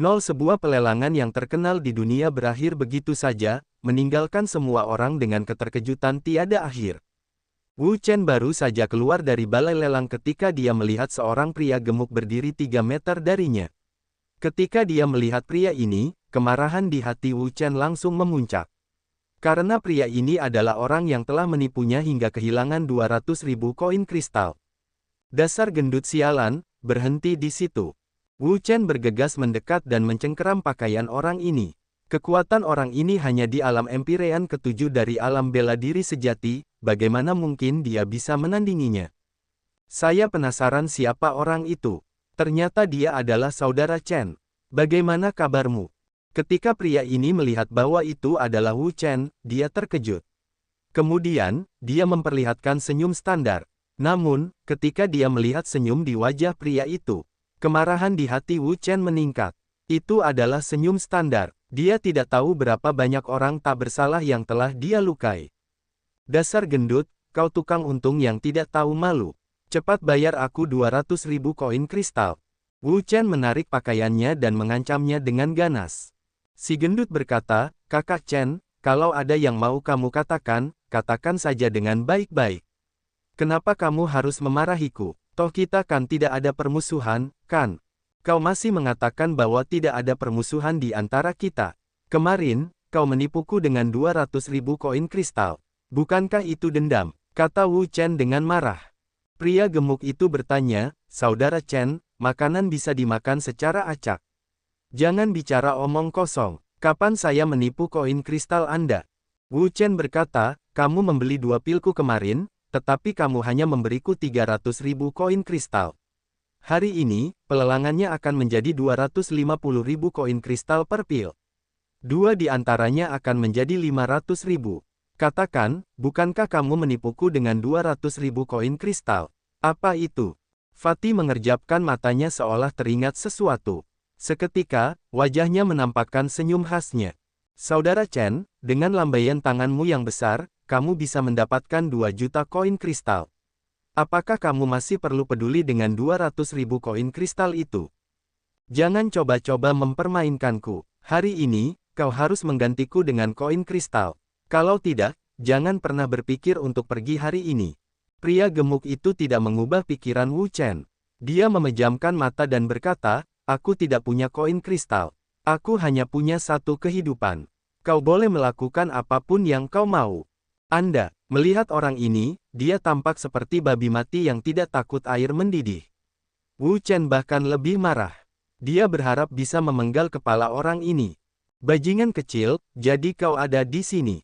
Sebuah pelelangan yang terkenal di dunia berakhir begitu saja, meninggalkan semua orang dengan keterkejutan tiada akhir. Wu Chen baru saja keluar dari balai lelang ketika dia melihat seorang pria gemuk berdiri 3 meter darinya. Ketika dia melihat pria ini, kemarahan di hati Wu Chen langsung memuncak. Karena pria ini adalah orang yang telah menipunya hingga kehilangan 200.000 koin kristal. Dasar gendut sialan, berhenti di situ. Wu Chen bergegas mendekat dan mencengkeram pakaian orang ini. Kekuatan orang ini hanya di alam empirean ketujuh dari alam bela diri sejati, bagaimana mungkin dia bisa menandinginya? Saya penasaran siapa orang itu. Ternyata dia adalah saudara Chen. Bagaimana kabarmu? Ketika pria ini melihat bahwa itu adalah Wu Chen, dia terkejut. Kemudian, dia memperlihatkan senyum standar. Namun, ketika dia melihat senyum di wajah pria itu, kemarahan di hati Wu Chen meningkat. Itu adalah senyum standar. Dia tidak tahu berapa banyak orang tak bersalah yang telah dia lukai. Dasar gendut, kau tukang untung yang tidak tahu malu. Cepat bayar aku 200.000 koin kristal. Wu Chen menarik pakaiannya dan mengancamnya dengan ganas. Si gendut berkata, Kakak Chen, kalau ada yang mau kamu katakan, katakan saja dengan baik-baik. Kenapa kamu harus memarahiku? Toh kita kan tidak ada permusuhan, kan? Kau masih mengatakan bahwa tidak ada permusuhan di antara kita. Kemarin, kau menipuku dengan 200.000 koin kristal. Bukankah itu dendam? Kata Wu Chen dengan marah. Pria gemuk itu bertanya, Saudara Chen, makanan bisa dimakan secara acak. Jangan bicara omong kosong. Kapan saya menipu koin kristal Anda? Wu Chen berkata, kamu membeli 2 pilku kemarin, tetapi kamu hanya memberiku 300.000 koin kristal. Hari ini, pelelangannya akan menjadi 250.000 koin kristal per pil. 2 di antaranya akan menjadi 500.000. Katakan, bukankah kamu menipuku dengan 200.000 koin kristal? Apa itu? Fatih mengerjapkan matanya seolah teringat sesuatu. Seketika, wajahnya menampakkan senyum khasnya. Saudara Chen, dengan lambaian tanganmu yang besar, kamu bisa mendapatkan 2 juta koin kristal. Apakah kamu masih perlu peduli dengan 200.000 koin kristal itu? Jangan coba-coba mempermainkanku. Hari ini, kau harus menggantiku dengan koin kristal. Kalau tidak, jangan pernah berpikir untuk pergi hari ini. Pria gemuk itu tidak mengubah pikiran Wu Chen. Dia memejamkan mata dan berkata, aku tidak punya koin kristal. Aku hanya punya satu kehidupan. Kau boleh melakukan apapun yang kau mau. Anda, melihat orang ini, dia tampak seperti babi mati yang tidak takut air mendidih. Wu Chen bahkan lebih marah. Dia berharap bisa memenggal kepala orang ini. Bajingan kecil, jadi kau ada di sini.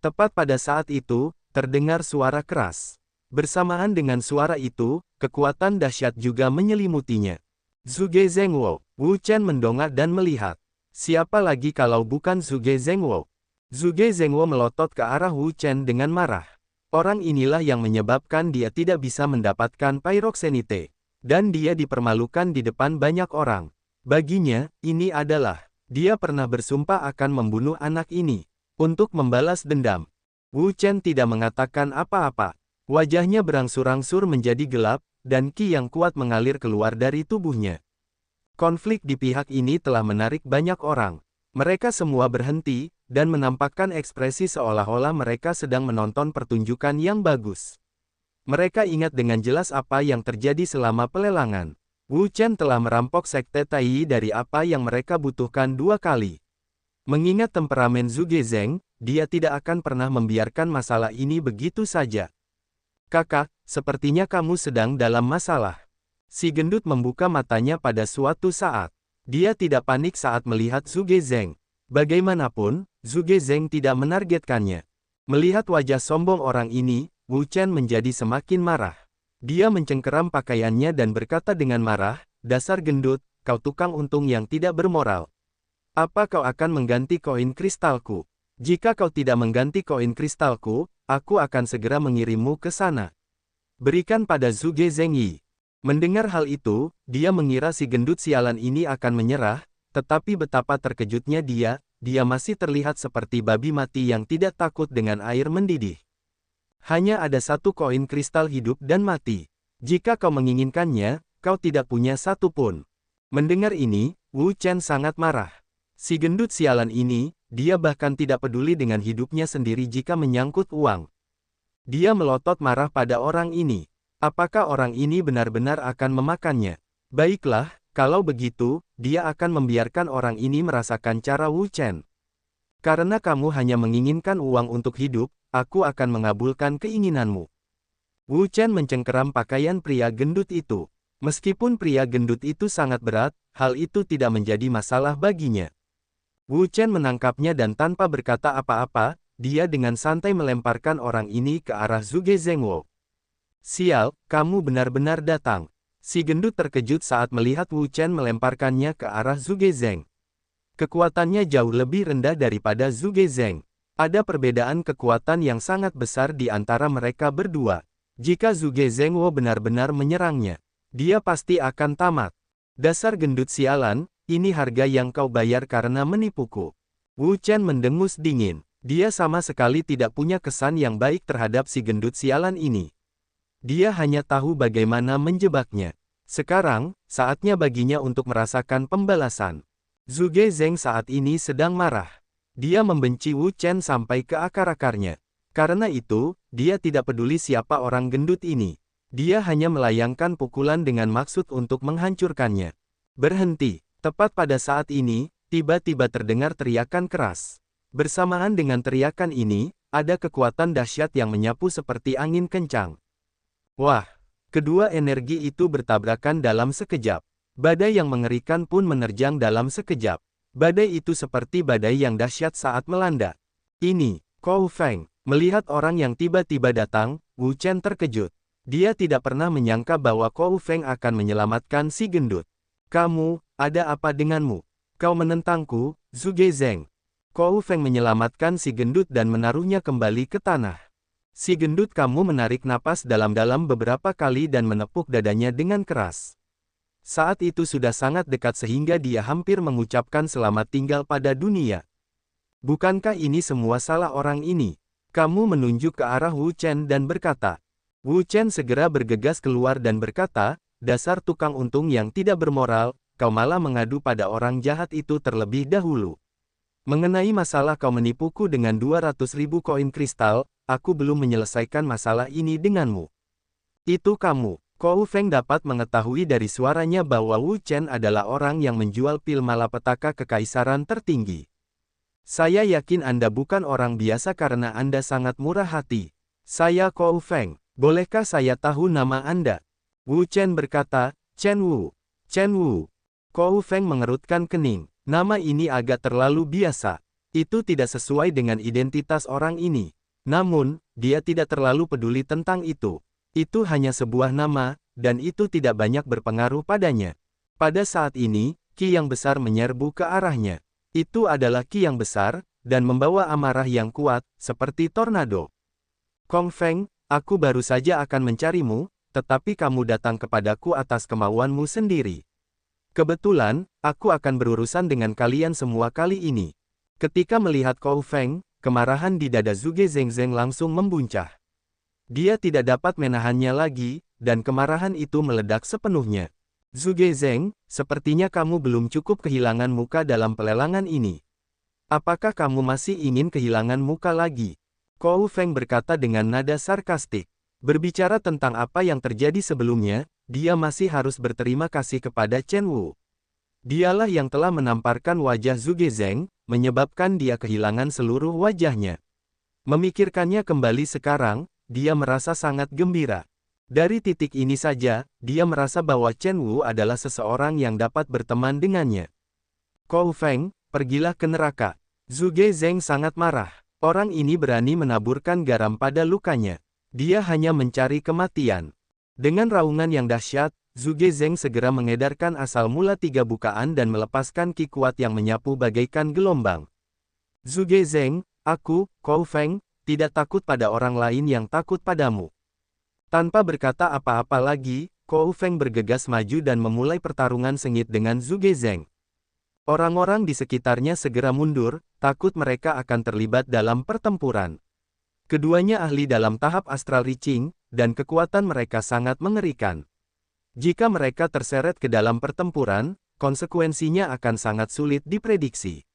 Tepat pada saat itu, terdengar suara keras. Bersamaan dengan suara itu, kekuatan dahsyat juga menyelimutinya. Zhuge Zhengwo. Wu Chen mendongak dan melihat. Siapa lagi kalau bukan Zhuge Zhengwo? Zhuge Zhengwo melotot ke arah Wu Chen dengan marah. Orang inilah yang menyebabkan dia tidak bisa mendapatkan Pyroxenite. Dan dia dipermalukan di depan banyak orang. Baginya, ini adalah, dia pernah bersumpah akan membunuh anak ini. Untuk membalas dendam. Wu Chen tidak mengatakan apa-apa. Wajahnya berangsur-angsur menjadi gelap, dan ki yang kuat mengalir keluar dari tubuhnya. Konflik di pihak ini telah menarik banyak orang. Mereka semua berhenti, dan menampakkan ekspresi seolah-olah mereka sedang menonton pertunjukan yang bagus. Mereka ingat dengan jelas apa yang terjadi selama pelelangan. Wu Chen telah merampok sekte Tai dari apa yang mereka butuhkan 2 kali. Mengingat temperamen Zhuge Zheng, dia tidak akan pernah membiarkan masalah ini begitu saja. Kakak, sepertinya kamu sedang dalam masalah. Si gendut membuka matanya pada suatu saat. Dia tidak panik saat melihat Zhuge Zheng. Bagaimanapun, Zhuge Zheng tidak menargetkannya. Melihat wajah sombong orang ini, Wu Chen menjadi semakin marah. Dia mencengkeram pakaiannya dan berkata dengan marah, dasar gendut, kau tukang untung yang tidak bermoral. Apa kau akan mengganti koin kristalku? Jika kau tidak mengganti koin kristalku, aku akan segera mengirimmu ke sana. Berikan pada Zhuge Zheng Yi. Mendengar hal itu, dia mengira si gendut sialan ini akan menyerah, tetapi betapa terkejutnya dia masih terlihat seperti babi mati yang tidak takut dengan air mendidih. Hanya ada 1 koin kristal hidup dan mati. Jika kau menginginkannya, kau tidak punya 1 pun. Mendengar ini, Wu Chen sangat marah. Si gendut sialan ini, dia bahkan tidak peduli dengan hidupnya sendiri jika menyangkut uang. Dia melotot marah pada orang ini. Apakah orang ini benar-benar akan memakannya? Baiklah, kalau begitu, dia akan membiarkan orang ini merasakan cara Wu Chen. Karena kamu hanya menginginkan uang untuk hidup, aku akan mengabulkan keinginanmu. Wu Chen mencengkeram pakaian pria gendut itu. Meskipun pria gendut itu sangat berat, hal itu tidak menjadi masalah baginya. Wu Chen menangkapnya dan tanpa berkata apa-apa, dia dengan santai melemparkan orang ini ke arah Zhuge Zhengwo. Sial, kamu benar-benar datang. Si gendut terkejut saat melihat Wu Chen melemparkannya ke arah Zhuge Zheng. Kekuatannya jauh lebih rendah daripada Zhuge Zheng. Ada perbedaan kekuatan yang sangat besar di antara mereka berdua. Jika Zhuge Zhengwo benar-benar menyerangnya, dia pasti akan tamat. Dasar gendut sialan, ini harga yang kau bayar karena menipuku. Wu Chen mendengus dingin. Dia sama sekali tidak punya kesan yang baik terhadap si gendut sialan ini. Dia hanya tahu bagaimana menjebaknya. Sekarang, saatnya baginya untuk merasakan pembalasan. Zhuge Zheng saat ini sedang marah. Dia membenci Wu Chen sampai ke akar-akarnya. Karena itu, dia tidak peduli siapa orang gendut ini. Dia hanya melayangkan pukulan dengan maksud untuk menghancurkannya. Berhenti. Tepat pada saat ini, tiba-tiba terdengar teriakan keras. Bersamaan dengan teriakan ini, ada kekuatan dahsyat yang menyapu seperti angin kencang. Wah! Kedua energi itu bertabrakan dalam sekejap. Badai yang mengerikan pun menerjang dalam sekejap. Badai itu seperti badai yang dahsyat saat melanda. Ini, Kou Feng. Melihat orang yang tiba-tiba datang, Wu Chen terkejut. Dia tidak pernah menyangka bahwa Kou Feng akan menyelamatkan si gendut. Kamu, ada apa denganmu? Kau menentangku, Zhuge Zheng. Kou Feng menyelamatkan si gendut dan menaruhnya kembali ke tanah. Si gendut kamu menarik napas dalam-dalam beberapa kali dan menepuk dadanya dengan keras. Saat itu sudah sangat dekat sehingga dia hampir mengucapkan selamat tinggal pada dunia. Bukankah ini semua salah orang ini? Kamu menunjuk ke arah Wu Chen dan berkata. Wu Chen segera bergegas keluar dan berkata, dasar tukang untung yang tidak bermoral, kau malah mengadu pada orang jahat itu terlebih dahulu. Mengenai masalah kau menipuku dengan 200.000 koin kristal, aku belum menyelesaikan masalah ini denganmu. Itu kamu. Kou Feng dapat mengetahui dari suaranya bahwa Wu Chen adalah orang yang menjual pil malapetaka kekaisaran tertinggi. Saya yakin Anda bukan orang biasa karena Anda sangat murah hati. Saya Kou Feng. Bolehkah saya tahu nama Anda? Wu Chen berkata, Chen Wu. Chen Wu. Kou Feng mengerutkan kening. Nama ini agak terlalu biasa. Itu tidak sesuai dengan identitas orang ini. Namun, dia tidak terlalu peduli tentang itu. Itu hanya sebuah nama, dan itu tidak banyak berpengaruh padanya. Pada saat ini, Ki yang besar menyerbu ke arahnya. Itu adalah Ki yang besar, dan membawa amarah yang kuat, seperti tornado. Kong Feng, aku baru saja akan mencarimu, tetapi kamu datang kepadaku atas kemauanmu sendiri. Kebetulan, aku akan berurusan dengan kalian semua kali ini. Ketika melihat Kou Feng, kemarahan di dada Zhuge Zheng langsung membuncah. Dia tidak dapat menahannya lagi, dan kemarahan itu meledak sepenuhnya. Zhuge Zheng, sepertinya kamu belum cukup kehilangan muka dalam pelelangan ini. Apakah kamu masih ingin kehilangan muka lagi? Kou Feng berkata dengan nada sarkastik. Berbicara tentang apa yang terjadi sebelumnya, dia masih harus berterima kasih kepada Chen Wu. Dialah yang telah menamparkan wajah Zhuge Zheng, menyebabkan dia kehilangan seluruh wajahnya. Memikirkannya kembali sekarang, dia merasa sangat gembira. Dari titik ini saja, dia merasa bahwa Chen Wu adalah seseorang yang dapat berteman dengannya. Kou Feng, pergilah ke neraka. Zhuge Zheng sangat marah. Orang ini berani menaburkan garam pada lukanya. Dia hanya mencari kematian. Dengan raungan yang dahsyat, Zhuge Zheng segera mengedarkan asal mula 3 bukaan dan melepaskan ki kuat yang menyapu bagaikan gelombang. Zhuge Zheng, aku, Kou Feng, tidak takut pada orang lain yang takut padamu. Tanpa berkata apa-apa lagi, Kou Feng bergegas maju dan memulai pertarungan sengit dengan Zhuge Zheng. Orang-orang di sekitarnya segera mundur, takut mereka akan terlibat dalam pertempuran. Keduanya ahli dalam tahap astral reaching, dan kekuatan mereka sangat mengerikan. Jika mereka terseret ke dalam pertempuran, konsekuensinya akan sangat sulit diprediksi.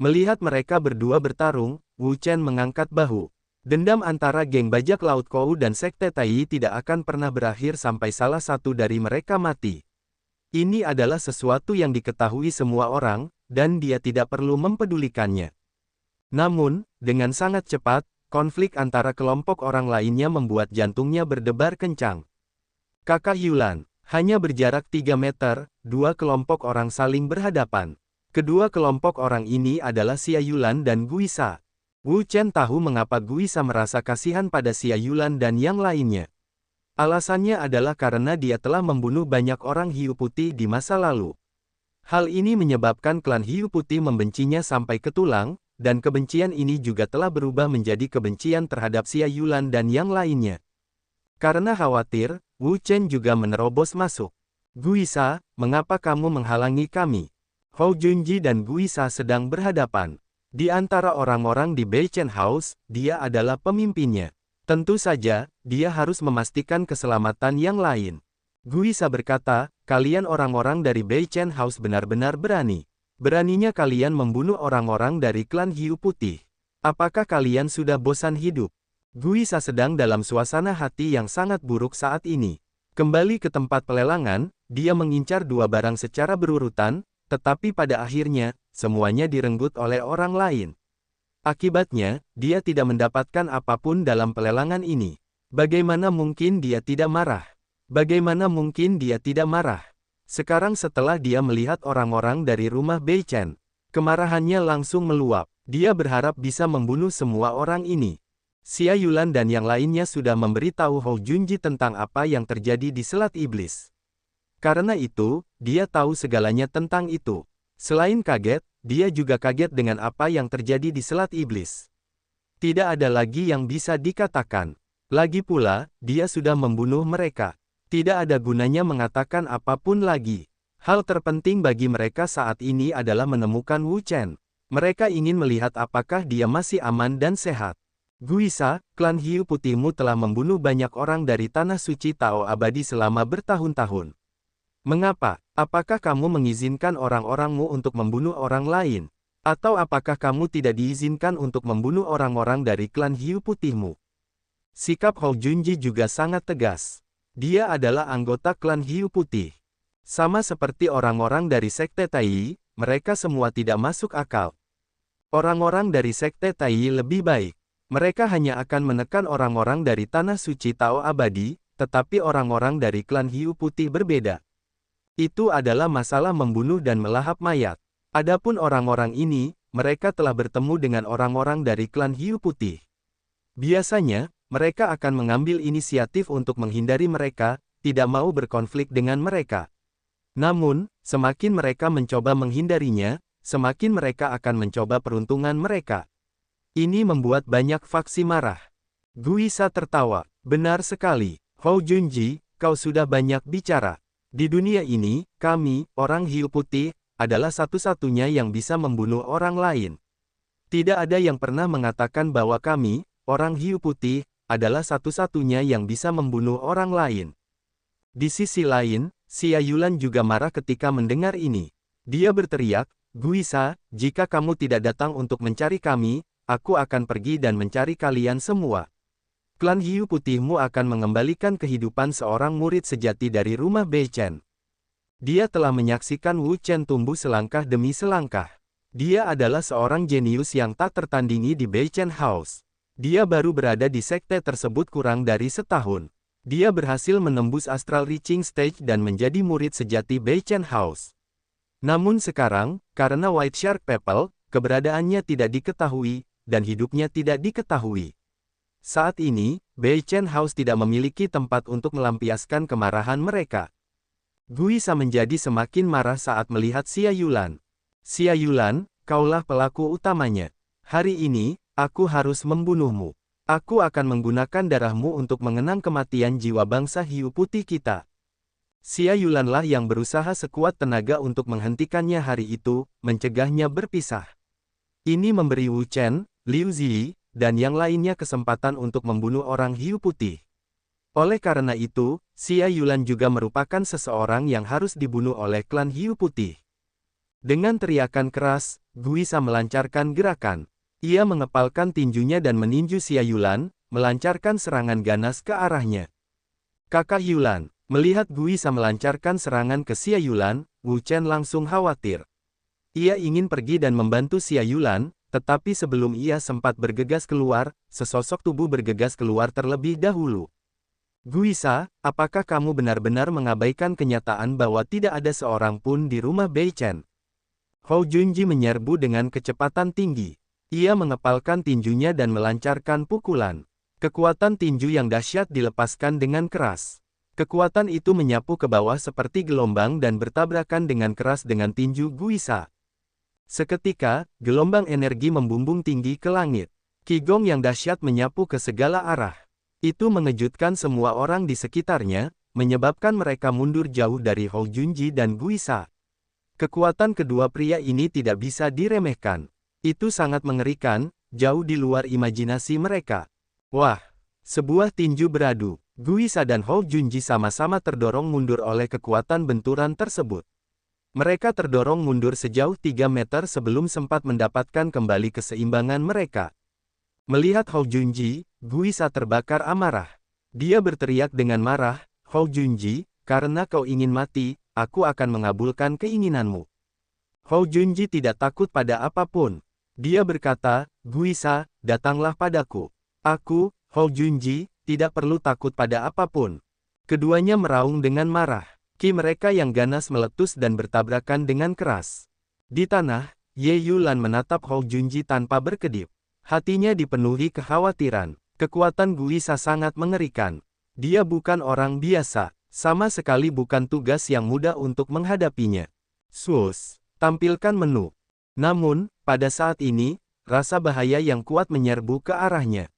Melihat mereka berdua bertarung, Wu Chen mengangkat bahu. Dendam antara geng bajak laut Kou dan Sekte Tai tidak akan pernah berakhir sampai salah satu dari mereka mati. Ini adalah sesuatu yang diketahui semua orang, dan dia tidak perlu mempedulikannya. Namun, dengan sangat cepat, konflik antara kelompok orang lainnya membuat jantungnya berdebar kencang. Kakak Yulan, hanya berjarak 3 meter, dua kelompok orang saling berhadapan. Kedua kelompok orang ini adalah Xia Yulan dan Guisa. Wu Chen tahu mengapa Guisa merasa kasihan pada Xia Yulan dan yang lainnya. Alasannya adalah karena dia telah membunuh banyak orang hiu putih di masa lalu. Hal ini menyebabkan klan hiu putih membencinya sampai ke tulang, dan kebencian ini juga telah berubah menjadi kebencian terhadap Xia Yulan dan yang lainnya. Karena khawatir, Wu Chen juga menerobos masuk. Guisa, mengapa kamu menghalangi kami? Hou Junji dan Guisa sedang berhadapan. Di antara orang-orang di Beichen House, dia adalah pemimpinnya. Tentu saja, dia harus memastikan keselamatan yang lain. Guisa berkata, kalian orang-orang dari Beichen House benar-benar berani. Beraninya kalian membunuh orang-orang dari klan Hiu Putih. Apakah kalian sudah bosan hidup? Guisa sedang dalam suasana hati yang sangat buruk saat ini. Kembali ke tempat pelelangan, dia mengincar dua barang secara berurutan, tetapi pada akhirnya, semuanya direnggut oleh orang lain. Akibatnya, dia tidak mendapatkan apapun dalam pelelangan ini. Bagaimana mungkin dia tidak marah? Bagaimana mungkin dia tidak marah? Sekarang setelah dia melihat orang-orang dari rumah Beichen, kemarahannya langsung meluap. Dia berharap bisa membunuh semua orang ini. Xia Yulan dan yang lainnya sudah memberitahu Hou Junji tentang apa yang terjadi di Selat Iblis. Karena itu, dia tahu segalanya tentang itu. Selain kaget, dia juga kaget dengan apa yang terjadi di Selat Iblis. Tidak ada lagi yang bisa dikatakan. Lagi pula, dia sudah membunuh mereka. Tidak ada gunanya mengatakan apapun lagi. Hal terpenting bagi mereka saat ini adalah menemukan Wu Chen. Mereka ingin melihat apakah dia masih aman dan sehat. Guisa, klan Hiu Putihmu telah membunuh banyak orang dari Tanah Suci Tao Abadi selama bertahun-tahun. Mengapa? Apakah kamu mengizinkan orang-orangmu untuk membunuh orang lain? Atau apakah kamu tidak diizinkan untuk membunuh orang-orang dari klan Hiu Putihmu? Sikap Hou Junji juga sangat tegas. Dia adalah anggota klan Hiu Putih. Sama seperti orang-orang dari Sekte Tai, mereka semua tidak masuk akal. Orang-orang dari Sekte Tai lebih baik. Mereka hanya akan menekan orang-orang dari Tanah Suci Tao Abadi, tetapi orang-orang dari klan Hiu Putih berbeda. Itu adalah masalah membunuh dan melahap mayat. Adapun orang-orang ini, mereka telah bertemu dengan orang-orang dari klan Hiu Putih. Biasanya, mereka akan mengambil inisiatif untuk menghindari mereka, tidak mau berkonflik dengan mereka. Namun, semakin mereka mencoba menghindarinya, semakin mereka akan mencoba peruntungan mereka. Ini membuat banyak faksi marah. Guisa tertawa. Benar sekali, Hou Junji, kau sudah banyak bicara. Di dunia ini, kami, orang Hiu Putih, adalah satu-satunya yang bisa membunuh orang lain. Tidak ada yang pernah mengatakan bahwa kami, orang Hiu Putih, adalah satu-satunya yang bisa membunuh orang lain. Di sisi lain, Xia Yulan juga marah ketika mendengar ini. Dia berteriak, Guisa, jika kamu tidak datang untuk mencari kami, aku akan pergi dan mencari kalian semua. Klan Hiu Putihmu akan mengembalikan kehidupan seorang murid sejati dari rumah Beichen. Dia telah menyaksikan Wu Chen tumbuh selangkah demi selangkah. Dia adalah seorang jenius yang tak tertandingi di Beichen House. Dia baru berada di sekte tersebut kurang dari setahun. Dia berhasil menembus Astral Reaching Stage dan menjadi murid sejati Beichen House. Namun sekarang, karena White Shark People, keberadaannya tidak diketahui, dan hidupnya tidak diketahui. Saat ini, Beichen House tidak memiliki tempat untuk melampiaskan kemarahan mereka. Guisa menjadi semakin marah saat melihat Xia Yulan. Xia Yulan, kaulah pelaku utamanya. Hari ini, aku harus membunuhmu. Aku akan menggunakan darahmu untuk mengenang kematian jiwa bangsa Hiu Putih kita. Xia Yulanlah yang berusaha sekuat tenaga untuk menghentikannya hari itu, mencegahnya berpisah. Ini memberi Wu Chen, Liu Ziyi, dan yang lainnya kesempatan untuk membunuh orang Hiu Putih. Oleh karena itu, Xia Yulan juga merupakan seseorang yang harus dibunuh oleh klan Hiu Putih. Dengan teriakan keras, Guisa melancarkan gerakan. Ia mengepalkan tinjunya dan meninju Xia Yulan, melancarkan serangan ganas ke arahnya. Kakak Yulan, melihat Guisa melancarkan serangan ke Xia Yulan, Wu Chen langsung khawatir. Ia ingin pergi dan membantu Xia Yulan, tetapi sebelum ia sempat bergegas keluar, sesosok tubuh bergegas keluar terlebih dahulu. Guisa, apakah kamu benar-benar mengabaikan kenyataan bahwa tidak ada seorang pun di rumah Bei Chen? Hou Junji menyerbu dengan kecepatan tinggi. Ia mengepalkan tinjunya dan melancarkan pukulan. Kekuatan tinju yang dahsyat dilepaskan dengan keras. Kekuatan itu menyapu ke bawah seperti gelombang dan bertabrakan dengan keras dengan tinju Guisa. Seketika, gelombang energi membumbung tinggi ke langit. Qigong yang dahsyat menyapu ke segala arah. Itu mengejutkan semua orang di sekitarnya, menyebabkan mereka mundur jauh dari Hou Junji dan Guisa. Kekuatan kedua pria ini tidak bisa diremehkan. Itu sangat mengerikan, jauh di luar imajinasi mereka. Wah! Sebuah tinju beradu. Guisa dan Hou Junji sama-sama terdorong mundur oleh kekuatan benturan tersebut. Mereka terdorong mundur sejauh 3 meter sebelum sempat mendapatkan kembali keseimbangan mereka. Melihat Hou Junji, Guisa terbakar amarah. Dia berteriak dengan marah, Hou Junji, karena kau ingin mati, aku akan mengabulkan keinginanmu. Hou Junji tidak takut pada apapun. Dia berkata, Guisa, datanglah padaku. Aku, Hou Junji, tidak perlu takut pada apapun. Keduanya meraung dengan marah. Ki mereka yang ganas meletus dan bertabrakan dengan keras. Di tanah, Ye Yulan menatap Hou Junji tanpa berkedip. Hatinya dipenuhi kekhawatiran. Kekuatan Guisa sangat mengerikan. Dia bukan orang biasa, sama sekali bukan tugas yang mudah untuk menghadapinya. Sus, tampilkan menu. Namun, pada saat ini, rasa bahaya yang kuat menyerbu ke arahnya.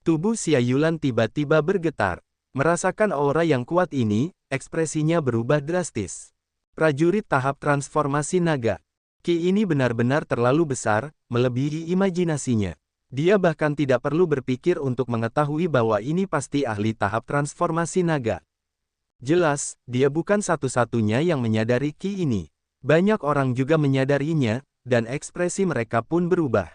Tubuh Xia Yulan tiba-tiba bergetar. Merasakan aura yang kuat ini, ekspresinya berubah drastis. Prajurit tahap transformasi naga. Ki ini benar-benar terlalu besar, melebihi imajinasinya. Dia bahkan tidak perlu berpikir untuk mengetahui bahwa ini pasti ahli tahap transformasi naga. Jelas, dia bukan satu-satunya yang menyadari Ki ini. Banyak orang juga menyadarinya, dan ekspresi mereka pun berubah.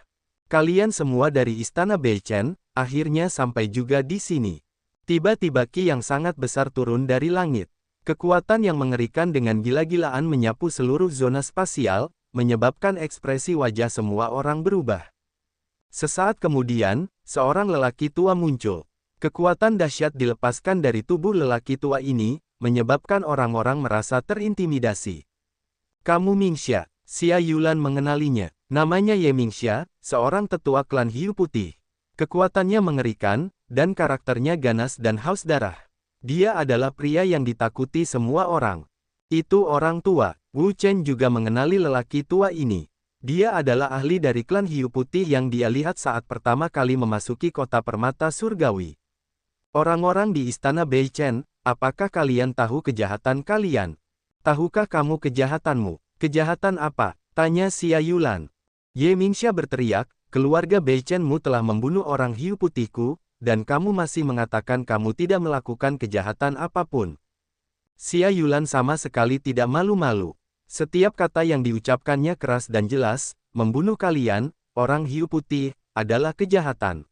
Kalian semua dari Istana Bei Chen, akhirnya sampai juga di sini. Tiba-tiba Ki yang sangat besar turun dari langit. Kekuatan yang mengerikan dengan gila-gilaan menyapu seluruh zona spasial, menyebabkan ekspresi wajah semua orang berubah. Sesaat kemudian, seorang lelaki tua muncul. Kekuatan dahsyat dilepaskan dari tubuh lelaki tua ini, menyebabkan orang-orang merasa terintimidasi. Kamu Mingxia, Xia Yulan mengenalinya. Namanya Ye Mingxia, seorang tetua klan Hiu Putih. Kekuatannya mengerikan, dan karakternya ganas dan haus darah. Dia adalah pria yang ditakuti semua orang. Itu orang tua. Wu Chen juga mengenali lelaki tua ini. Dia adalah ahli dari klan Hiu Putih yang dia lihat saat pertama kali memasuki kota permata surgawi. Orang-orang di Istana Bei Chen, apakah kalian tahu kejahatan kalian? Tahukah kamu kejahatanmu? Kejahatan apa? Tanya Xia Yulan. Ye Mingxia berteriak, keluarga Bei Chen-mu telah membunuh orang Hiu Putihku, dan kamu masih mengatakan kamu tidak melakukan kejahatan apapun. Xia Yulan sama sekali tidak malu-malu. Setiap kata yang diucapkannya keras dan jelas, membunuh kalian, orang Hiu Putih, adalah kejahatan.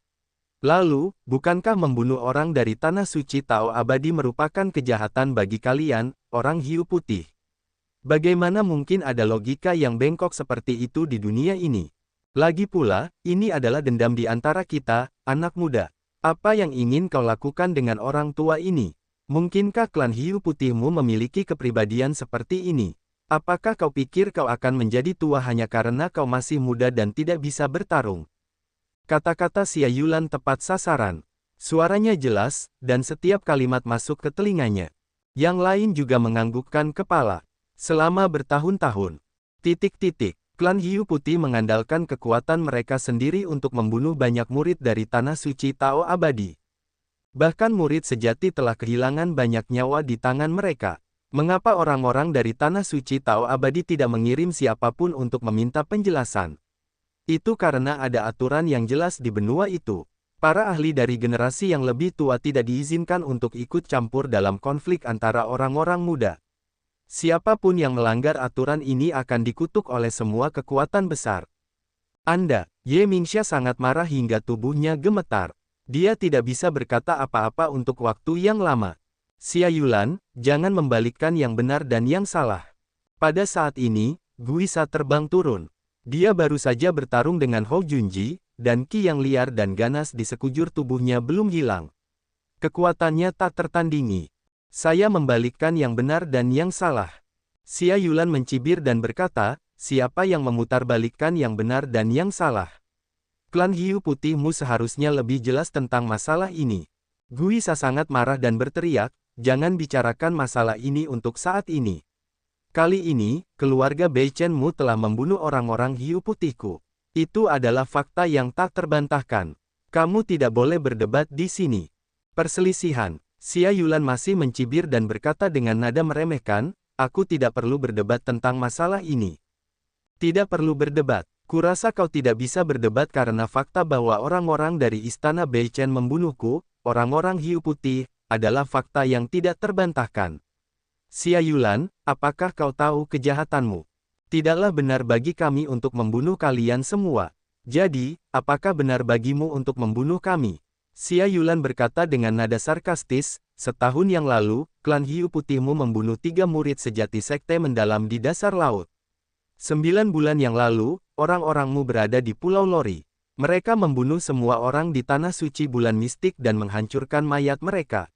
Lalu, bukankah membunuh orang dari Tanah Suci Tao Abadi merupakan kejahatan bagi kalian, orang Hiu Putih? Bagaimana mungkin ada logika yang bengkok seperti itu di dunia ini? Lagi pula, ini adalah dendam di antara kita, anak muda. Apa yang ingin kau lakukan dengan orang tua ini? Mungkinkah klan Hiu Putihmu memiliki kepribadian seperti ini? Apakah kau pikir kau akan menjadi tua hanya karena kau masih muda dan tidak bisa bertarung? Kata-kata Xia Yulan tepat sasaran. Suaranya jelas, dan setiap kalimat masuk ke telinganya. Yang lain juga menganggukkan kepala. Selama bertahun-tahun. Klan Hiu Putih mengandalkan kekuatan mereka sendiri untuk membunuh banyak murid dari Tanah Suci Tao Abadi. Bahkan murid sejati telah kehilangan banyak nyawa di tangan mereka. Mengapa orang-orang dari Tanah Suci Tao Abadi tidak mengirim siapapun untuk meminta penjelasan? Itu karena ada aturan yang jelas di benua itu. Para ahli dari generasi yang lebih tua tidak diizinkan untuk ikut campur dalam konflik antara orang-orang muda. Siapapun yang melanggar aturan ini akan dikutuk oleh semua kekuatan besar. Anda, Ye Mingxia sangat marah hingga tubuhnya gemetar. Dia tidak bisa berkata apa-apa untuk waktu yang lama. Xia Yulan, jangan membalikkan yang benar dan yang salah. Pada saat ini, Guisa terbang turun. Dia baru saja bertarung dengan Hou Junji, dan ki yang liar dan ganas di sekujur tubuhnya belum hilang. Kekuatannya tak tertandingi. Saya membalikkan yang benar dan yang salah. Xia Yulan mencibir dan berkata, siapa yang memutarbalikkan yang benar dan yang salah? Klan Hiu Putihmu seharusnya lebih jelas tentang masalah ini. Guisa sangat marah dan berteriak, jangan bicarakan masalah ini untuk saat ini. Kali ini, keluarga Beichenmu telah membunuh orang-orang Hiu Putihku. Itu adalah fakta yang tak terbantahkan. Kamu tidak boleh berdebat di sini. Perselisihan. Xia Yulan masih mencibir dan berkata dengan nada meremehkan, aku tidak perlu berdebat tentang masalah ini. Tidak perlu berdebat. Kurasa kau tidak bisa berdebat karena fakta bahwa orang-orang dari istana Beichen membunuhku, orang-orang Hiu Putih, adalah fakta yang tidak terbantahkan. Xia Yulan, apakah kau tahu kejahatanmu? Tidaklah benar bagi kami untuk membunuh kalian semua. Jadi, apakah benar bagimu untuk membunuh kami? Xia Yulan berkata dengan nada sarkastis, setahun yang lalu, klan Hiu Putihmu membunuh 3 murid sejati sekte mendalam di dasar laut. 9 bulan yang lalu, orang-orangmu berada di Pulau Lori. Mereka membunuh semua orang di Tanah Suci Bulan Mistik dan menghancurkan mayat mereka.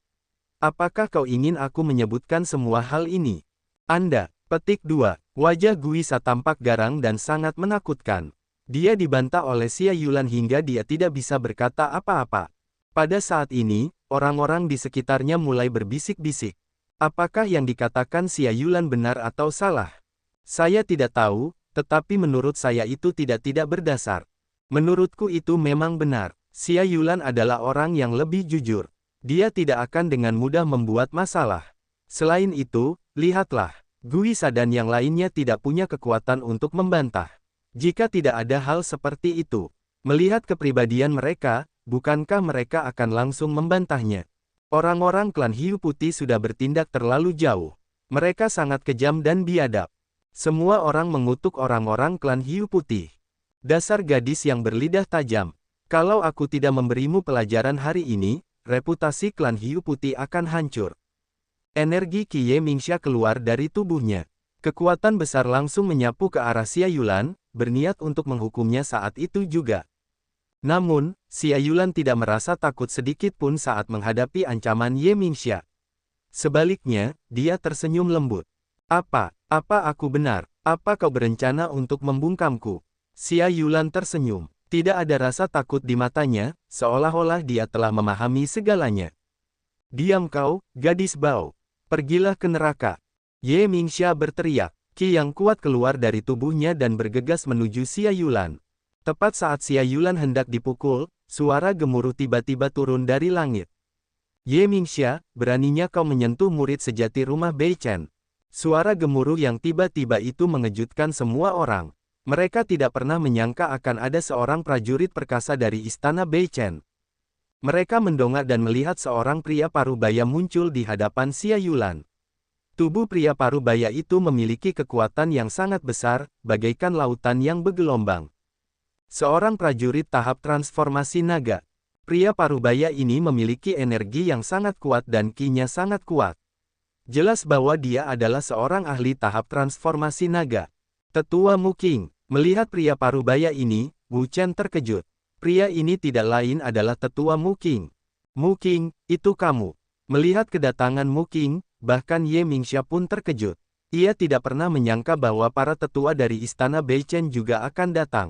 Apakah kau ingin aku menyebutkan semua hal ini? Anda, petik 2. Wajah Guisa tampak garang dan sangat menakutkan. Dia dibantah oleh Xia Yulan hingga dia tidak bisa berkata apa-apa. Pada saat ini, orang-orang di sekitarnya mulai berbisik-bisik. Apakah yang dikatakan Xia Yulan benar atau salah? Saya tidak tahu, tetapi menurut saya itu tidak berdasar. Menurutku itu memang benar. Xia Yulan adalah orang yang lebih jujur. Dia tidak akan dengan mudah membuat masalah. Selain itu, lihatlah, Guisa dan yang lainnya tidak punya kekuatan untuk membantah. Jika tidak ada hal seperti itu, melihat kepribadian mereka, bukankah mereka akan langsung membantahnya? Orang-orang klan Hiu Putih sudah bertindak terlalu jauh. Mereka sangat kejam dan biadab. Semua orang mengutuk orang-orang klan Hiu Putih. Dasar gadis yang berlidah tajam. Kalau aku tidak memberimu pelajaran hari ini, reputasi klan Hiu Putih akan hancur. Energi Qi Ye Mingxia keluar dari tubuhnya. Kekuatan besar langsung menyapu ke arah Xia Yulan, berniat untuk menghukumnya saat itu juga. Namun, Xia Yulan tidak merasa takut sedikit pun saat menghadapi ancaman Ye Mingxia. Sebaliknya, dia tersenyum lembut. Apa aku benar? Apa kau berencana untuk membungkamku? Xia Yulan tersenyum. Tidak ada rasa takut di matanya, seolah-olah dia telah memahami segalanya. Diam kau, gadis bau. Pergilah ke neraka. Ye Mingxia berteriak. Qi yang kuat keluar dari tubuhnya dan bergegas menuju Xia Yulan. Tepat saat Xia Yulan hendak dipukul, suara gemuruh tiba-tiba turun dari langit. Ye Mingxia, beraninya kau menyentuh murid sejati rumah Beichen. Suara gemuruh yang tiba-tiba itu mengejutkan semua orang. Mereka tidak pernah menyangka akan ada seorang prajurit perkasa dari istana Beichen. Mereka mendongak dan melihat seorang pria parubaya muncul di hadapan Xia Yulan. Tubuh pria parubaya itu memiliki kekuatan yang sangat besar, bagaikan lautan yang bergelombang. Seorang prajurit tahap transformasi naga. Pria parubaya ini memiliki energi yang sangat kuat dan ki-nya sangat kuat. Jelas bahwa dia adalah seorang ahli tahap transformasi naga. Tetua Muking. Melihat pria parubaya ini, Wu Chen terkejut. Pria ini tidak lain adalah Tetua Muking. Muking, itu kamu. Melihat kedatangan Muking, bahkan Ye Mingxia pun terkejut. Ia tidak pernah menyangka bahwa para tetua dari istana Beichen juga akan datang.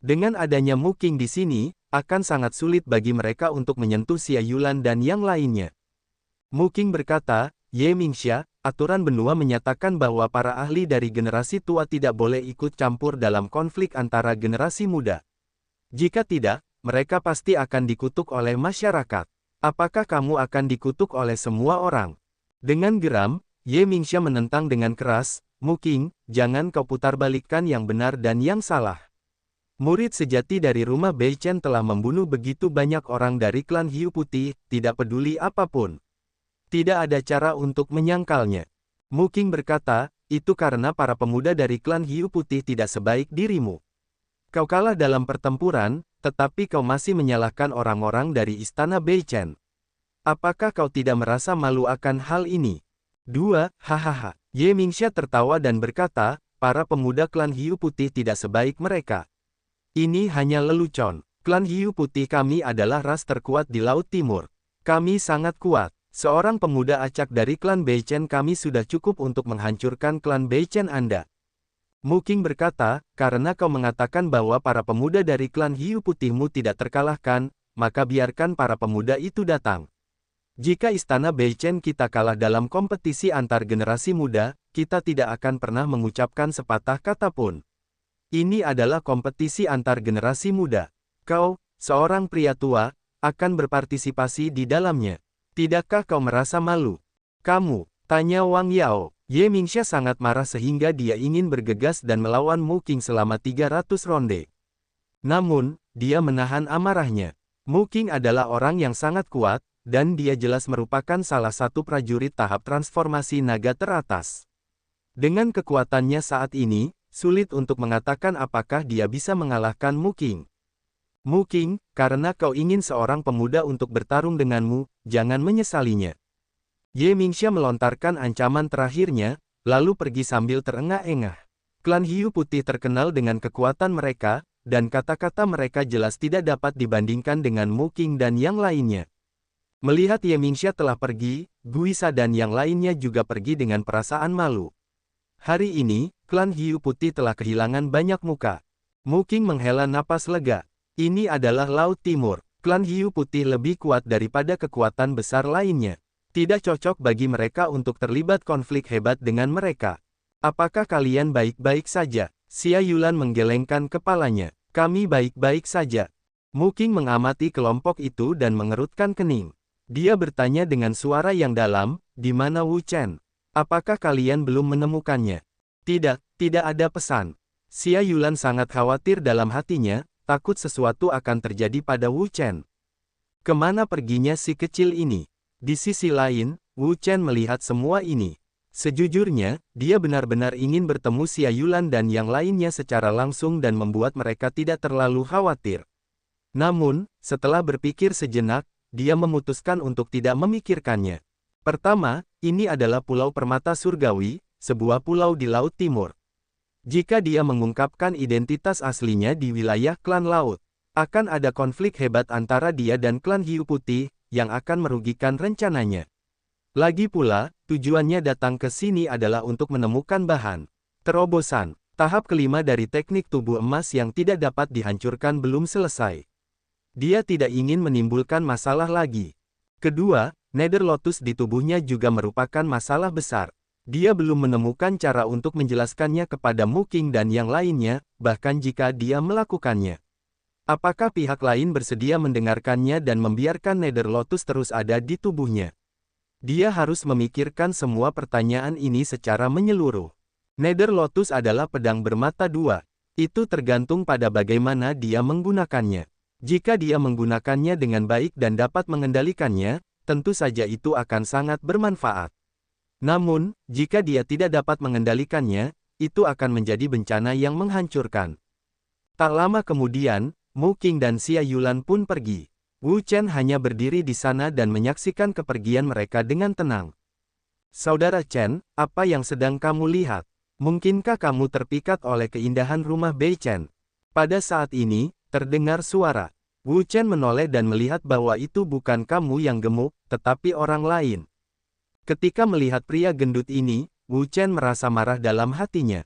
Dengan adanya Muking di sini, akan sangat sulit bagi mereka untuk menyentuh Xia Yulan dan yang lainnya. Muking berkata, Ye Mingxia, aturan benua menyatakan bahwa para ahli dari generasi tua tidak boleh ikut campur dalam konflik antara generasi muda. Jika tidak, mereka pasti akan dikutuk oleh masyarakat. Apakah kamu akan dikutuk oleh semua orang? Dengan geram, Ye Mingxia menentang dengan keras, Muking, jangan kau putarbalikkan yang benar dan yang salah. Murid sejati dari rumah Bei Chen telah membunuh begitu banyak orang dari klan Hiu Putih, tidak peduli apapun. Tidak ada cara untuk menyangkalnya. Mu Qing berkata, itu karena para pemuda dari klan Hiu Putih tidak sebaik dirimu. Kau kalah dalam pertempuran, tetapi kau masih menyalahkan orang-orang dari istana Bei Chen. Apakah kau tidak merasa malu akan hal ini? 2. Hahaha. Ye Mingxia tertawa dan berkata, para pemuda klan Hiu Putih tidak sebaik mereka. Ini hanya lelucon. Klan Hiu Putih kami adalah ras terkuat di Laut Timur. Kami sangat kuat. Seorang pemuda acak dari klan Bei Chen kami sudah cukup untuk menghancurkan klan Bei Chen Anda. Mu Qing berkata, karena kau mengatakan bahwa para pemuda dari klan Hiu Putihmu tidak terkalahkan, maka biarkan para pemuda itu datang. Jika istana Bei Chen kita kalah dalam kompetisi antar generasi muda, kita tidak akan pernah mengucapkan sepatah kata pun. Ini adalah kompetisi antar generasi muda. Kau, seorang pria tua, akan berpartisipasi di dalamnya. Tidakkah kau merasa malu? Kamu, tanya Wang Yao. Ye Mingxia sangat marah sehingga dia ingin bergegas dan melawan Mu Qing selama 300 ronde. Namun, dia menahan amarahnya. Mu Qing adalah orang yang sangat kuat, dan dia jelas merupakan salah satu prajurit tahap transformasi naga teratas. Dengan kekuatannya saat ini, sulit untuk mengatakan apakah dia bisa mengalahkan Mu Qing. Mu Qing, karena kau ingin seorang pemuda untuk bertarung denganmu, jangan menyesalinya. Ye Mingxia melontarkan ancaman terakhirnya, lalu pergi sambil terengah-engah. Klan Hiu Putih terkenal dengan kekuatan mereka, dan kata-kata mereka jelas tidak dapat dibandingkan dengan Mu Qing dan yang lainnya. Melihat Ye Mingxia telah pergi, Guisa dan yang lainnya juga pergi dengan perasaan malu. Hari ini, klan Hiu Putih telah kehilangan banyak muka. Mu Qing menghela napas lega. Ini adalah Laut Timur. Klan Hiu Putih lebih kuat daripada kekuatan besar lainnya. Tidak cocok bagi mereka untuk terlibat konflik hebat dengan mereka. Apakah kalian baik-baik saja? Xia Yulan menggelengkan kepalanya. Kami baik-baik saja. Mu Qing mengamati kelompok itu dan mengerutkan kening. Dia bertanya dengan suara yang dalam, di mana Wu Chen? Apakah kalian belum menemukannya? Tidak, tidak ada pesan. Xia Yulan sangat khawatir dalam hatinya, takut sesuatu akan terjadi pada Wu Chen. Kemana perginya si kecil ini? Di sisi lain, Wu Chen melihat semua ini. Sejujurnya, dia benar-benar ingin bertemu Xia Yulan dan yang lainnya secara langsung dan membuat mereka tidak terlalu khawatir. Namun, setelah berpikir sejenak, dia memutuskan untuk tidak memikirkannya. Pertama, ini adalah Pulau Permata Surgawi, sebuah pulau di Laut Timur. Jika dia mengungkapkan identitas aslinya di wilayah klan Laut, akan ada konflik hebat antara dia dan klan Hiu Putih, yang akan merugikan rencananya. Lagi pula, tujuannya datang ke sini adalah untuk menemukan bahan. Terobosan, tahap kelima dari teknik tubuh emas yang tidak dapat dihancurkan belum selesai. Dia tidak ingin menimbulkan masalah lagi. Kedua, Nether Lotus di tubuhnya juga merupakan masalah besar. Dia belum menemukan cara untuk menjelaskannya kepada Mu Qing dan yang lainnya, bahkan jika dia melakukannya. Apakah pihak lain bersedia mendengarkannya dan membiarkan Nether Lotus terus ada di tubuhnya? Dia harus memikirkan semua pertanyaan ini secara menyeluruh. Nether Lotus adalah pedang bermata dua. Itu tergantung pada bagaimana dia menggunakannya. Jika dia menggunakannya dengan baik dan dapat mengendalikannya, tentu saja itu akan sangat bermanfaat. Namun, jika dia tidak dapat mengendalikannya, itu akan menjadi bencana yang menghancurkan. Tak lama kemudian, Mu Qing dan Xia Yulan pun pergi. Wu Chen hanya berdiri di sana dan menyaksikan kepergian mereka dengan tenang. Saudara Chen, apa yang sedang kamu lihat? Mungkinkah kamu terpikat oleh keindahan rumah Bei Chen? Pada saat ini, terdengar suara. Wu Chen menoleh dan melihat bahwa itu bukan kamu yang gemuk, tetapi orang lain. Ketika melihat pria gendut ini, Wu Chen merasa marah dalam hatinya.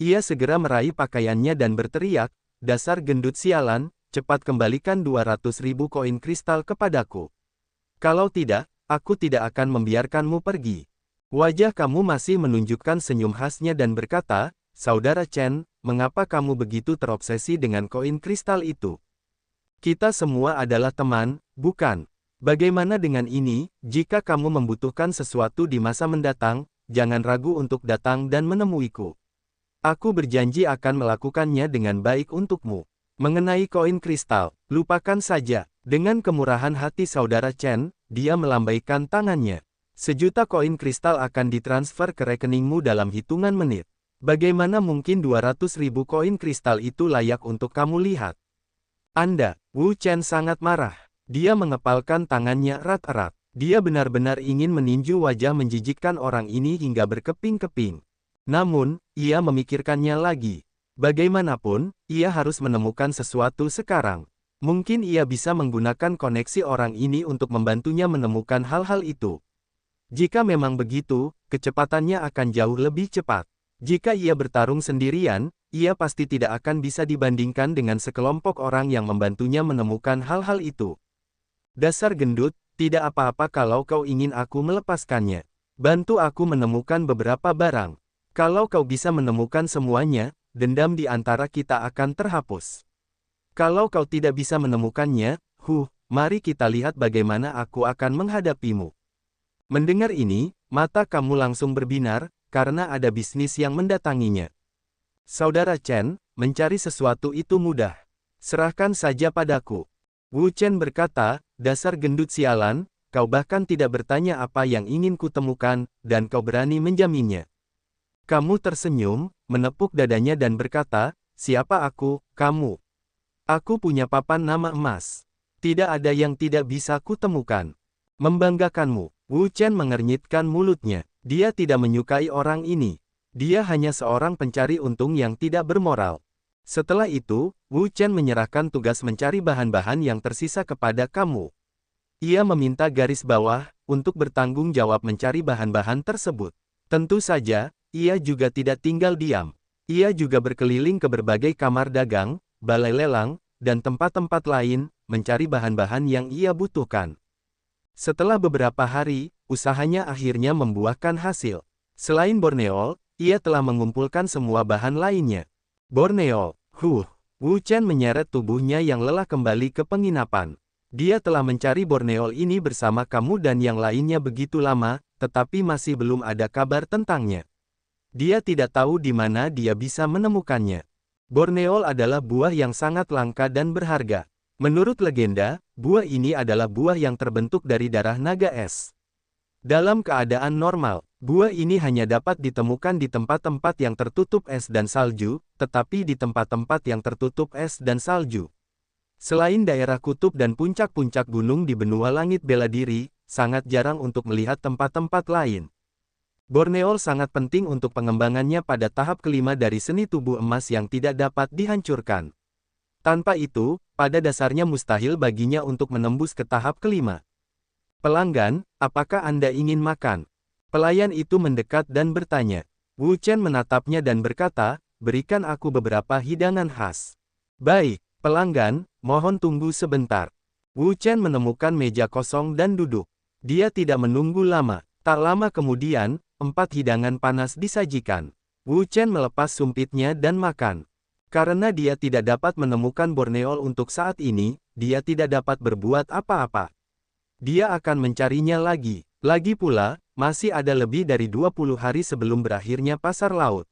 Ia segera meraih pakaiannya dan berteriak, dasar gendut sialan, cepat kembalikan 200.000 koin kristal kepadaku. Kalau tidak, aku tidak akan membiarkanmu pergi. Wajah kamu masih menunjukkan senyum khasnya dan berkata, Saudara Chen, mengapa kamu begitu terobsesi dengan koin kristal itu? Kita semua adalah teman, bukan? Bagaimana dengan ini, jika kamu membutuhkan sesuatu di masa mendatang, jangan ragu untuk datang dan menemuiku. Aku berjanji akan melakukannya dengan baik untukmu. Mengenai koin kristal, lupakan saja. Dengan kemurahan hati saudara Chen, dia melambaikan tangannya. 1.000.000 koin kristal akan ditransfer ke rekeningmu dalam hitungan menit. Bagaimana mungkin 200.000 koin kristal itu layak untuk kamu lihat? Anda, Wu Chen sangat marah. Dia mengepalkan tangannya erat-erat. Dia benar-benar ingin meninju wajah menjijikkan orang ini hingga berkeping-keping. Namun, ia memikirkannya lagi. Bagaimanapun, ia harus menemukan sesuatu sekarang. Mungkin ia bisa menggunakan koneksi orang ini untuk membantunya menemukan hal-hal itu. Jika memang begitu, kecepatannya akan jauh lebih cepat. Jika ia bertarung sendirian, ia pasti tidak akan bisa dibandingkan dengan sekelompok orang yang membantunya menemukan hal-hal itu. Dasar gendut, tidak apa-apa kalau kau ingin aku melepaskannya. Bantu aku menemukan beberapa barang. Kalau kau bisa menemukan semuanya, dendam di antara kita akan terhapus. Kalau kau tidak bisa menemukannya, mari kita lihat bagaimana aku akan menghadapimu. Mendengar ini, mata kamu langsung berbinar, karena ada bisnis yang mendatanginya. Saudara Chen, mencari sesuatu itu mudah. Serahkan saja padaku. Wu Chen berkata, dasar gendut sialan, kau bahkan tidak bertanya apa yang ingin kutemukan, dan kau berani menjaminnya. Kamu tersenyum, menepuk dadanya dan berkata, siapa aku, kamu? Aku punya papan nama emas. Tidak ada yang tidak bisa kutemukan. Membanggakanmu. Wu Chen mengernyitkan mulutnya. Dia tidak menyukai orang ini. Dia hanya seorang pencari untung yang tidak bermoral. Setelah itu, Wu Chen menyerahkan tugas mencari bahan-bahan yang tersisa kepada kamu. Ia meminta garis bawah, untuk bertanggung jawab mencari bahan-bahan tersebut. Tentu saja, ia juga tidak tinggal diam. Ia juga berkeliling ke berbagai kamar dagang, balai lelang, dan tempat-tempat lain, mencari bahan-bahan yang ia butuhkan. Setelah beberapa hari, usahanya akhirnya membuahkan hasil. Selain Borneol, ia telah mengumpulkan semua bahan lainnya. Borneol, Wu Chen menyeret tubuhnya yang lelah kembali ke penginapan. Dia telah mencari Borneol ini bersama kamu dan yang lainnya begitu lama, tetapi masih belum ada kabar tentangnya. Dia tidak tahu di mana dia bisa menemukannya. Borneol adalah buah yang sangat langka dan berharga. Menurut legenda, buah ini adalah buah yang terbentuk dari darah naga es. Dalam keadaan normal, buah ini hanya dapat ditemukan di tempat-tempat yang tertutup es dan salju, tetapi di tempat-tempat yang tertutup es dan salju. Selain daerah kutub dan puncak-puncak gunung di benua langit bela diri, sangat jarang untuk melihat tempat-tempat lain. Borneol sangat penting untuk pengembangannya pada tahap kelima dari seni tubuh emas yang tidak dapat dihancurkan. Tanpa itu, pada dasarnya mustahil baginya untuk menembus ke tahap kelima. Pelanggan, apakah Anda ingin makan? Pelayan itu mendekat dan bertanya. Wu Chen menatapnya dan berkata, berikan aku beberapa hidangan khas. Baik, pelanggan, mohon tunggu sebentar. Wu Chen menemukan meja kosong dan duduk. Dia tidak menunggu lama. Tak lama kemudian, 4 hidangan panas disajikan. Wu Chen melepas sumpitnya dan makan. Karena dia tidak dapat menemukan Borneol untuk saat ini, dia tidak dapat berbuat apa-apa. Dia akan mencarinya lagi. Lagi pula, masih ada lebih dari 20 hari sebelum berakhirnya pasar laut.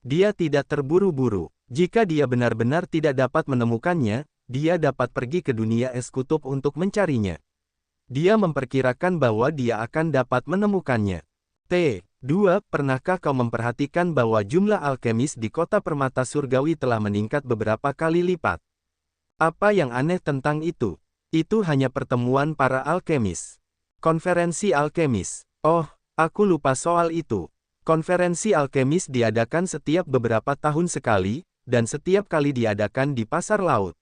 Dia tidak terburu-buru. Jika dia benar-benar tidak dapat menemukannya, dia dapat pergi ke dunia es kutub untuk mencarinya. Dia memperkirakan bahwa dia akan dapat menemukannya. T2. Pernahkah kau memperhatikan bahwa jumlah alkemis di kota permata surgawi telah meningkat beberapa kali lipat? Apa yang aneh tentang itu? Itu hanya pertemuan para alkemis. Konferensi alkemis. Oh, aku lupa soal itu. Konferensi alkemis diadakan setiap beberapa tahun sekali, dan setiap kali diadakan di pasar laut.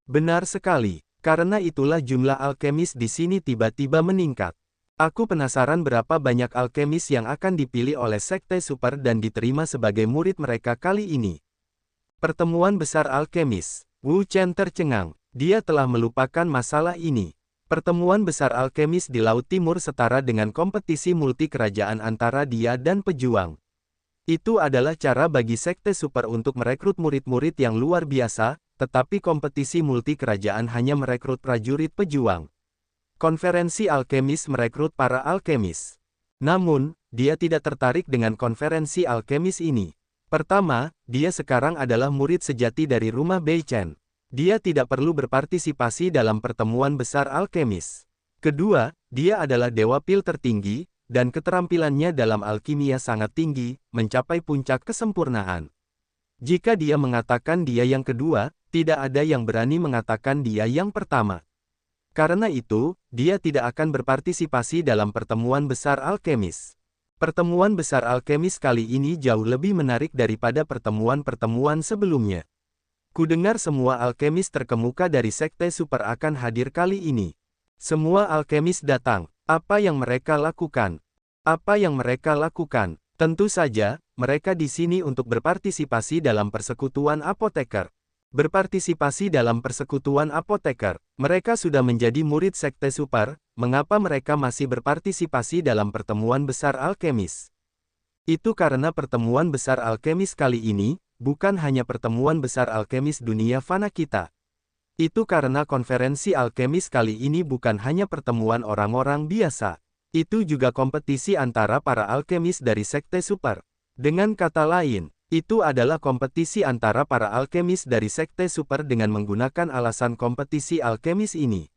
Benar sekali. Karena itulah jumlah alkemis di sini tiba-tiba meningkat. Aku penasaran berapa banyak alkemis yang akan dipilih oleh Sekte Super dan diterima sebagai murid mereka kali ini. Pertemuan besar alkemis. Wu Chen tercengang. Dia telah melupakan masalah ini. Pertemuan besar alkemis di Laut Timur setara dengan kompetisi multi kerajaan antara dia dan pejuang. Itu adalah cara bagi Sekte Super untuk merekrut murid-murid yang luar biasa, tetapi kompetisi multi kerajaan hanya merekrut prajurit pejuang. Konferensi alkemis merekrut para alkemis. Namun, dia tidak tertarik dengan konferensi alkemis ini. Pertama, dia sekarang adalah murid sejati dari rumah Bei Chen. Dia tidak perlu berpartisipasi dalam pertemuan besar alkemis. Kedua, dia adalah dewa pil tertinggi, dan keterampilannya dalam alkimia sangat tinggi, mencapai puncak kesempurnaan. Jika dia mengatakan dia yang kedua, tidak ada yang berani mengatakan dia yang pertama. Karena itu, dia tidak akan berpartisipasi dalam pertemuan besar alkemis. Pertemuan besar alkemis kali ini jauh lebih menarik daripada pertemuan-pertemuan sebelumnya. Kudengar semua alkemis terkemuka dari Sekte Super akan hadir kali ini. Semua alkemis datang. Apa yang mereka lakukan? Apa yang mereka lakukan? Tentu saja, mereka di sini untuk berpartisipasi dalam persekutuan apoteker. Berpartisipasi dalam persekutuan apoteker. Mereka sudah menjadi murid Sekte Super, mengapa mereka masih berpartisipasi dalam pertemuan besar alkemis? Itu karena pertemuan besar alkemis kali ini, bukan hanya pertemuan besar alkemis dunia fana kita. Itu karena konferensi alkemis kali ini bukan hanya pertemuan orang-orang biasa. Itu juga kompetisi antara para alkemis dari Sekte Super. Dengan kata lain, itu adalah kompetisi antara para alkemis dari Sekte Super dengan menggunakan alasan kompetisi alkemis ini.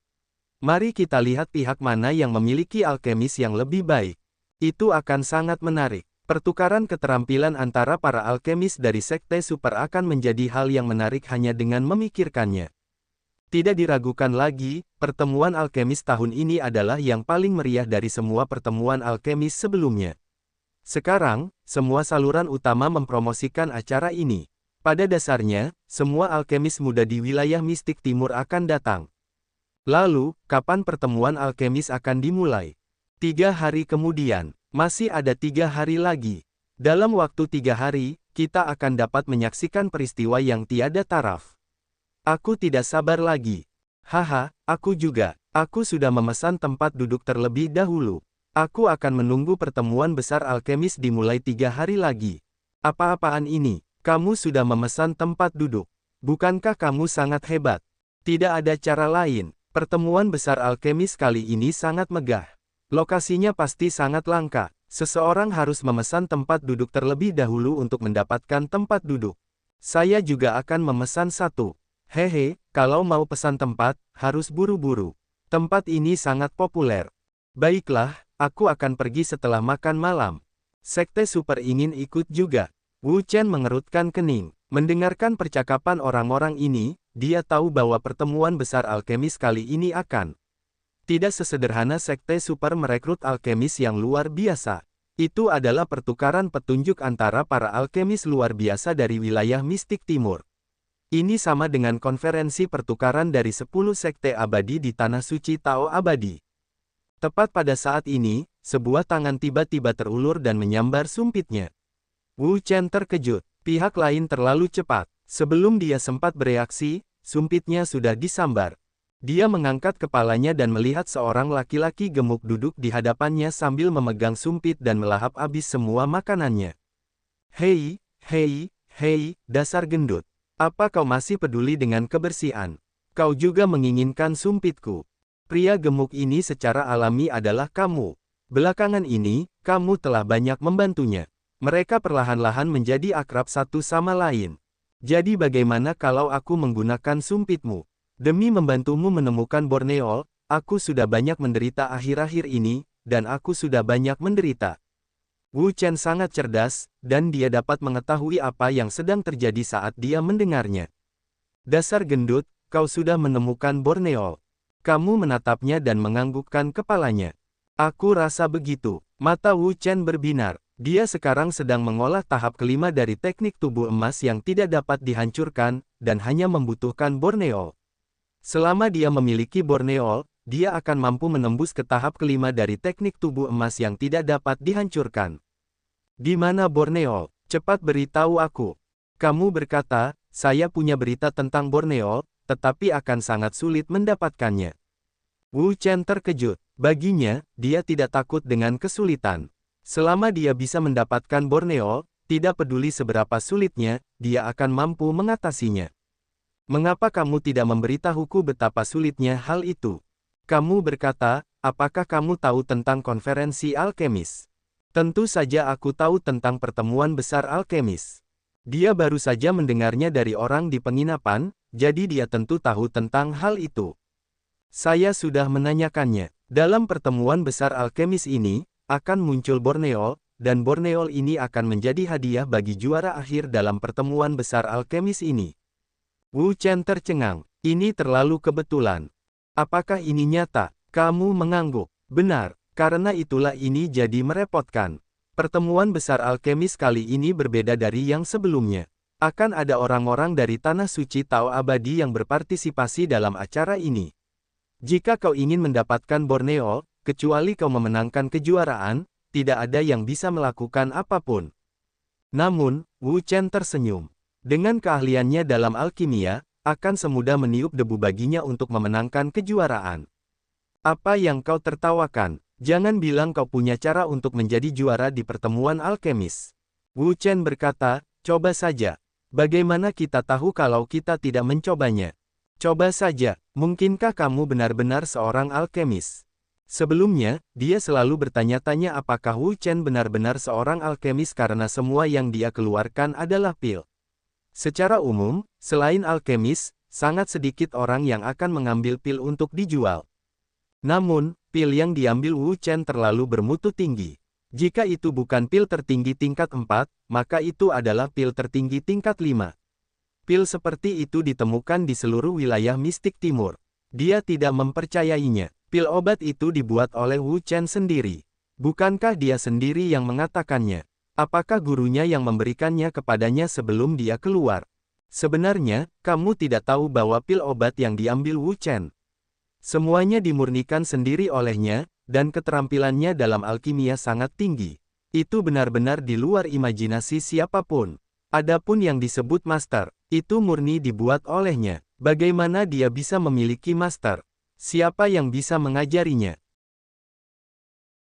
Mari kita lihat pihak mana yang memiliki alkemis yang lebih baik. Itu akan sangat menarik. Pertukaran keterampilan antara para alkemis dari Sekte Super akan menjadi hal yang menarik hanya dengan memikirkannya. Tidak diragukan lagi, pertemuan alkemis tahun ini adalah yang paling meriah dari semua pertemuan alkemis sebelumnya. Sekarang, semua saluran utama mempromosikan acara ini. Pada dasarnya, semua alkemis muda di wilayah mistik timur akan datang. Lalu, kapan pertemuan alkemis akan dimulai? 3 hari kemudian. Masih ada 3 hari lagi. Dalam waktu 3 hari, kita akan dapat menyaksikan peristiwa yang tiada taraf. Aku tidak sabar lagi. Haha, aku juga. Aku sudah memesan tempat duduk terlebih dahulu. Aku akan menunggu pertemuan besar alkemis dimulai 3 hari lagi. Apa-apaan ini? Kamu sudah memesan tempat duduk. Bukankah kamu sangat hebat? Tidak ada cara lain. Pertemuan besar alkemis kali ini sangat megah. Lokasinya pasti sangat langka. Seseorang harus memesan tempat duduk terlebih dahulu untuk mendapatkan tempat duduk. Saya juga akan memesan satu. Hehe, kalau mau pesan tempat, harus buru-buru. Tempat ini sangat populer. Baiklah, aku akan pergi setelah makan malam. Sekte Super ingin ikut juga. Wu Chen mengerutkan kening. Mendengarkan percakapan orang-orang ini, dia tahu bahwa pertemuan besar alkemis kali ini akan tidak sesederhana Sekte Super merekrut alkemis yang luar biasa. Itu adalah pertukaran petunjuk antara para alkemis luar biasa dari wilayah mistik timur. Ini sama dengan konferensi pertukaran dari 10 sekte abadi di Tanah Suci Tao Abadi. Tepat pada saat ini, sebuah tangan tiba-tiba terulur dan menyambar sumpitnya. Wu Chen terkejut. Pihak lain terlalu cepat. Sebelum dia sempat bereaksi, sumpitnya sudah disambar. Dia mengangkat kepalanya dan melihat seorang laki-laki gemuk duduk di hadapannya sambil memegang sumpit dan melahap habis semua makanannya. Hei, hei, hei, dasar gendut. Apa kau masih peduli dengan kebersihan? Kau juga menginginkan sumpitku. Pria gemuk ini secara alami adalah kamu. Belakangan ini, kamu telah banyak membantunya. Mereka perlahan-lahan menjadi akrab satu sama lain. Jadi bagaimana kalau aku menggunakan sumpitmu? Demi membantumu menemukan Borneol, aku sudah banyak menderita akhir-akhir ini, dan aku sudah banyak menderita. Wu Chen sangat cerdas, dan dia dapat mengetahui apa yang sedang terjadi saat dia mendengarnya. Dasar gendut, kau sudah menemukan Borneol. Kamu menatapnya dan menganggukkan kepalanya. Aku rasa begitu. Mata Wu Chen berbinar. Dia sekarang sedang mengolah tahap kelima dari teknik tubuh emas yang tidak dapat dihancurkan, dan hanya membutuhkan Borneol. Selama dia memiliki Borneol, dia akan mampu menembus ke tahap kelima dari teknik tubuh emas yang tidak dapat dihancurkan. Di mana Borneol? Cepat beritahu aku. Kamu berkata, saya punya berita tentang Borneol, tetapi akan sangat sulit mendapatkannya. Wu Chen terkejut. Baginya, dia tidak takut dengan kesulitan. Selama dia bisa mendapatkan Borneol, tidak peduli seberapa sulitnya, dia akan mampu mengatasinya. Mengapa kamu tidak memberitahuku betapa sulitnya hal itu? Kamu berkata, apakah kamu tahu tentang konferensi alkemis? Tentu saja aku tahu tentang pertemuan besar alkemis. Dia baru saja mendengarnya dari orang di penginapan, jadi dia tentu tahu tentang hal itu. Saya sudah menanyakannya. Dalam pertemuan besar alkemis ini, akan muncul Borneol, dan Borneol ini akan menjadi hadiah bagi juara akhir dalam pertemuan besar alkemis ini. Wu Chen tercengang. Ini terlalu kebetulan. Apakah ini nyata? Kamu mengangguk. Benar, karena itulah ini jadi merepotkan. Pertemuan besar alkemis kali ini berbeda dari yang sebelumnya. Akan ada orang-orang dari Tanah Suci Tao Abadi yang berpartisipasi dalam acara ini. Jika kau ingin mendapatkan Borneol, kecuali kau memenangkan kejuaraan, tidak ada yang bisa melakukan apapun. Namun, Wu Chen tersenyum. Dengan keahliannya dalam alkimia, akan semudah meniup debu baginya untuk memenangkan kejuaraan. Apa yang kau tertawakan? Jangan bilang kau punya cara untuk menjadi juara di pertemuan alkemis. Wu Chen berkata, coba saja. Bagaimana kita tahu kalau kita tidak mencobanya? Coba saja, mungkinkah kamu benar-benar seorang alkemis? Sebelumnya, dia selalu bertanya-tanya apakah Wu Chen benar-benar seorang alkemis karena semua yang dia keluarkan adalah pil. Secara umum, selain alkemis, sangat sedikit orang yang akan mengambil pil untuk dijual. Namun, pil yang diambil Wu Chen terlalu bermutu tinggi. Jika itu bukan pil tertinggi tingkat 4, maka itu adalah pil tertinggi tingkat 5. Pil seperti itu ditemukan di seluruh wilayah mistik timur. Dia tidak mempercayainya. Pil obat itu dibuat oleh Wu Chen sendiri. Bukankah dia sendiri yang mengatakannya? Apakah gurunya yang memberikannya kepadanya sebelum dia keluar? Sebenarnya, kamu tidak tahu bahwa pil obat yang diambil Wu Chen. Semuanya dimurnikan sendiri olehnya, dan keterampilannya dalam alkimia sangat tinggi. Itu benar-benar di luar imajinasi siapapun. Adapun yang disebut master, itu murni dibuat olehnya. Bagaimana dia bisa memiliki master? Siapa yang bisa mengajarinya?